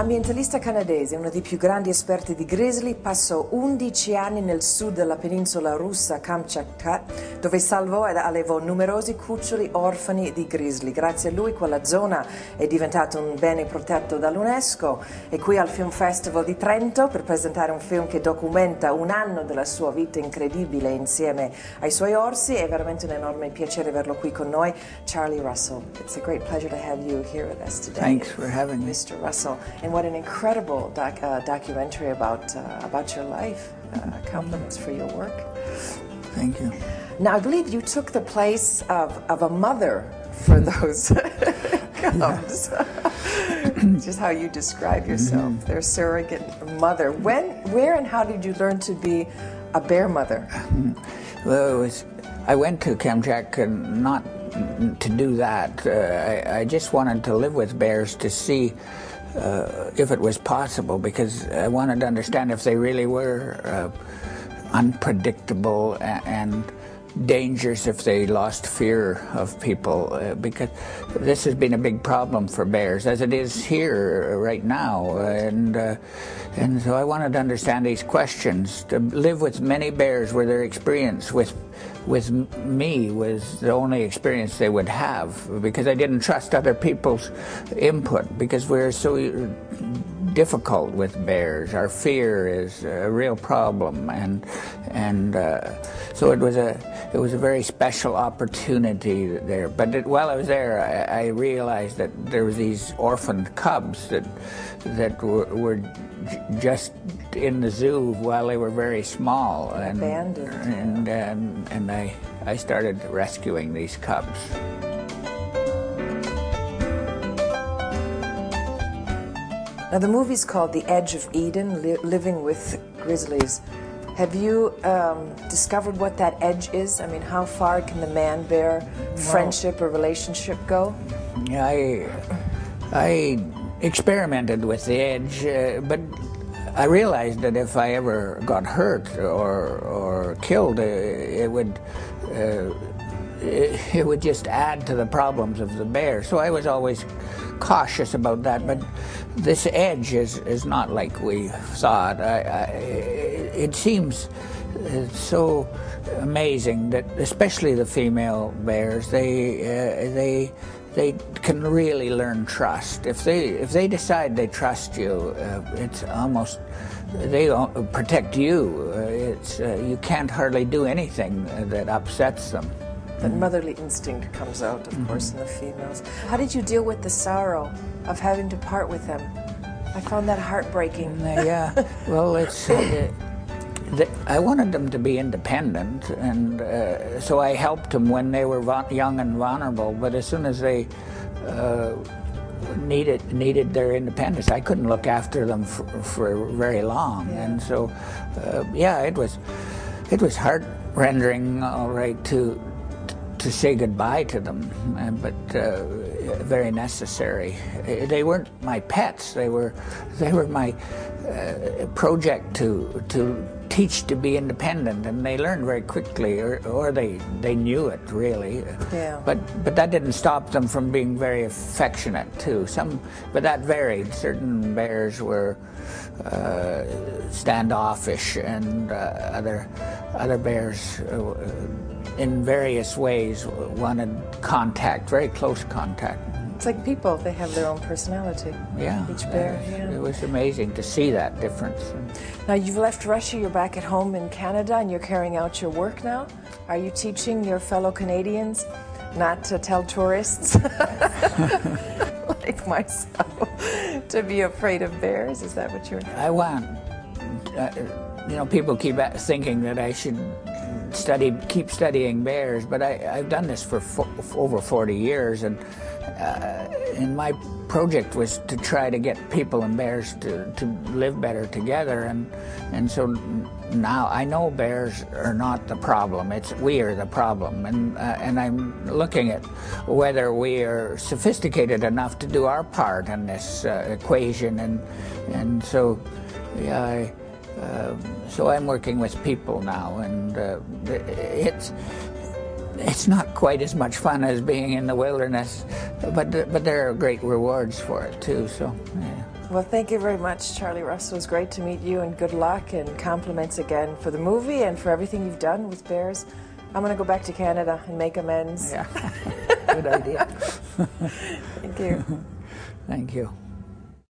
Ambientalista canadese, uno dei più grandi esperti di grizzly, passò 11 anni nel sud della penisola russa Kamchatka, dove salvò ed allevò numerosi cuccioli orfani di grizzly. Grazie a lui quella zona è diventata un bene protetto dall'UNESCO. E qui al Film Festival di Trento per presentare un film che documenta un anno della sua vita incredibile insieme ai suoi orsi. È veramente un enorme piacere averlo qui con noi, Charlie Russell. It's a great pleasure to have you here with us today. Thanks for having me, Mr. Russell. And what an incredible documentary about your life. Compliments for your work. Thank you. Now, I believe you took the place of a mother for those cubs. Just how you describe yourself, their surrogate mother. Where and how did you learn to be a bear mother? Well, I went to Kamchatka not to do that. I just wanted to live with bears to see if it was possible, because I wanted to understand if they really were unpredictable and dangerous, if they lost fear of people, because this has been a big problem for bears, as it is here right now, and so I wanted to understand these questions. To live with many bears where their experience with me was the only experience they would have, because I didn't trust other people's input, because we're so difficult with bears. Our fear is a real problem, and so it was a very special opportunity there. But while I was there, I realized that there were these orphaned cubs that were just in the zoo while they were very small, and abandoned. And I started rescuing these cubs. Now, the movie's called The Edge of Eden, Living with Grizzlies. Have you discovered what that edge is? I mean, how far can the man-bear friendship or relationship go? Yeah, I experimented with the edge, but I realized that if I ever got hurt or killed, it would just add to the problems of the bear. So I was always cautious about that. But this edge is not like we thought. It seems so amazing that, especially the female bears, they can really learn trust. If they decide they trust you, it's almost, they don't protect you. You can't hardly do anything that upsets them. That motherly instinct comes out, of course, in the females. How did you deal with the sorrow of having to part with them? I found that heartbreaking. Yeah, well, I wanted them to be independent, and so I helped them when they were young and vulnerable. But as soon as they needed their independence, I couldn't look after them for very long. Yeah. And so, yeah, it was heart-rending, all right, to say goodbye to them, but very necessary. They weren't my pets. They were my project to teach to be independent, and they learned very quickly, or they knew it really. Yeah. But that didn't stop them from being very affectionate too. But that varied. Certain bears were standoffish, and other bears in various ways wanted contact, very close contact. It's like people, they have their own personality. Yeah. Each bear, yeah. It was amazing to see that difference. Now, you've left Russia, you're back at home in Canada, and you're carrying out your work now. Are you teaching your fellow Canadians not to tell tourists, like myself, to be afraid of bears? Is that what you're doing? I want, people keep thinking that I should keep studying bears, but I've done this for over 40 years, and my project was to try to get people and bears to live better together, and so now I know bears are not the problem. We are the problem, and I'm looking at whether we are sophisticated enough to do our part in this equation, and so yeah. So I'm working with people now, and it's not quite as much fun as being in the wilderness, but there are great rewards for it too. So, yeah. Well, thank you very much, Charlie Russ. It was great to meet you, and good luck, and compliments again for the movie and for everything you've done with bears. I'm going to go back to Canada and make amends. Yeah, good idea. Thank you. Thank you.